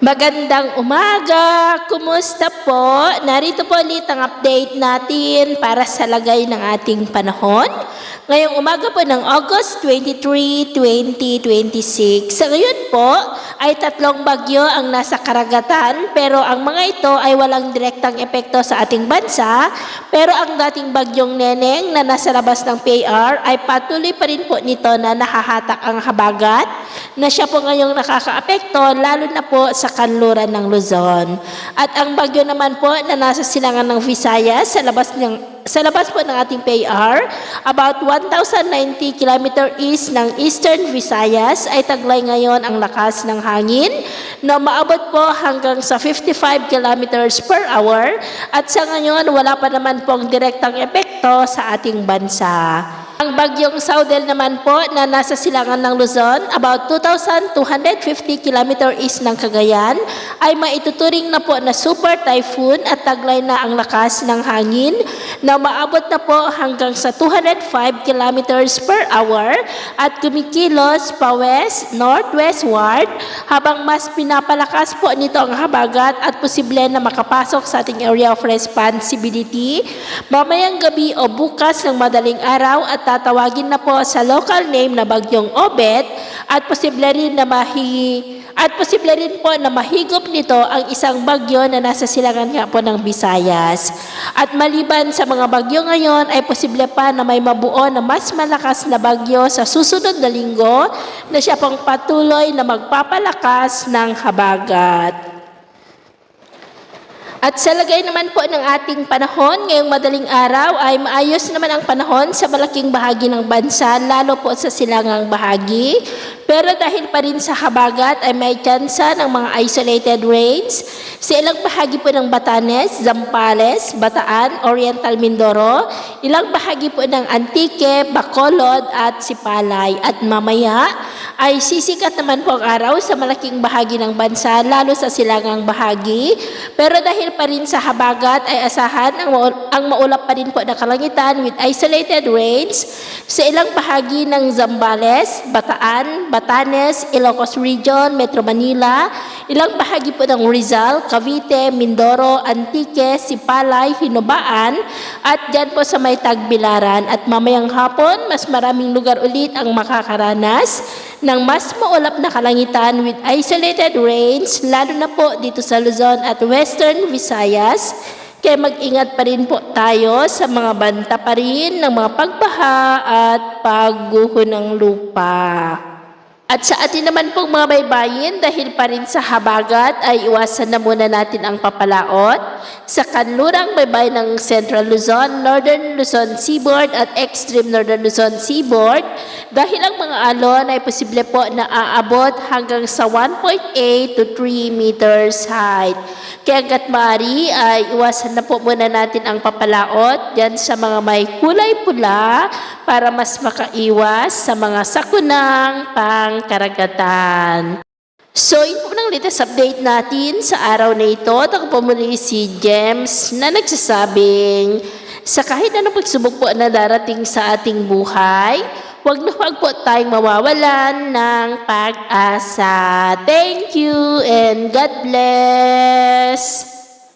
Magandang umaga! Kumusta po? Narito po ulit ang update natin para sa lagay ng ating panahon. Ngayong umaga po ng August 23, 2026. Sa ngayon po ay 3 bagyo ang nasa karagatan pero ang mga ito ay walang direktang epekto sa ating bansa. Pero ang dating bagyong Neneng na nasa labas ng PAR ay patuloy pa rin po nito na nahahatak ang habagat na siya po ngayong nakakaapekto lalo na po sa kanluran ng Luzon. At ang bagyo naman po na nasa silangan ng Visayas sa labas po ng ating PAR, about 1,090 km east ng Eastern Visayas ay taglay ngayon ang lakas ng hangin na maabot po hanggang sa 55 km per hour at sa ngayon wala pa naman pong direktang epekto sa ating bansa. Ang bagyong Saudel naman po na nasa silangan ng Luzon, about 2,250 km east ng Cagayan, ay maituturing na po na super typhoon at taglay na ang lakas ng hangin na maabot na po hanggang sa 205 km per hour at kumikilos pa west, northwestward habang mas pinapalakas po nito ang habagat at posible na makapasok sa ating area of responsibility mamayang gabi o bukas ng madaling araw at tatawagin na po sa local name na bagyong Obet at posible rin po na mahigop nito ang isang bagyo na nasa silangan nga po ng Visayas. At maliban sa mga bagyo ngayon ay posible pa na may mabuo na mas malakas na bagyo sa susunod na linggo na siya pong patuloy na magpapalakas ng habagat. At sa lagay naman po ng ating panahon, ngayong madaling araw ay maayos naman ang panahon sa malaking bahagi ng bansa, lalo po sa silangang bahagi. Pero dahil pa rin sa habagat ay may tsansa ng mga isolated rains sa ilang bahagi po ng Batanes, Zambales, Bataan, Oriental Mindoro, ilang bahagi po ng Antique, Bacolod at Sipalay. At mamaya ay sisikat naman po ang araw sa malaking bahagi ng bansa, lalo sa silangang bahagi. Pero dahil pa rin sa habagat ay asahan ang maulap pa rin po na kalangitan with isolated rains sa ilang bahagi ng Zambales, Bataan, Batanes, Ilocos Region, Metro Manila, ilang bahagi po ng Rizal, Cavite, Mindoro, Antique, Sipalay, Hinubaan at dyan po sa may Tagbilaran. At mamayang hapon, mas maraming lugar ulit ang makakaranas ng mas maulap na kalangitan with isolated rains, lalo na po dito sa Luzon at Western Visayas. Kaya mag-ingat pa rin po tayo sa mga banta pa rin ng mga pagbaha at pagguho ng lupa. At sa atin naman pong mga baybayin, dahil pa rin sa habagat ay iwasan na muna natin ang papalaot sa kanlurang baybay ng Central Luzon, Northern Luzon Seaboard at Extreme Northern Luzon Seaboard dahil ang mga alon ay posible po na aabot hanggang sa 1.8 to 3 meters height. Kaya hanggat maaari ay iwasan na po muna natin ang papalaot dyan sa mga may kulay pula para mas makaiwas sa mga sakunang pangkaragatan. So, yun po ng latest update natin sa araw na ito. Ako po muli si James na nagsasabing sa kahit anong pagsubok po na darating sa ating buhay, huwag po tayong mawawalan ng pag-asa. Thank you and God bless!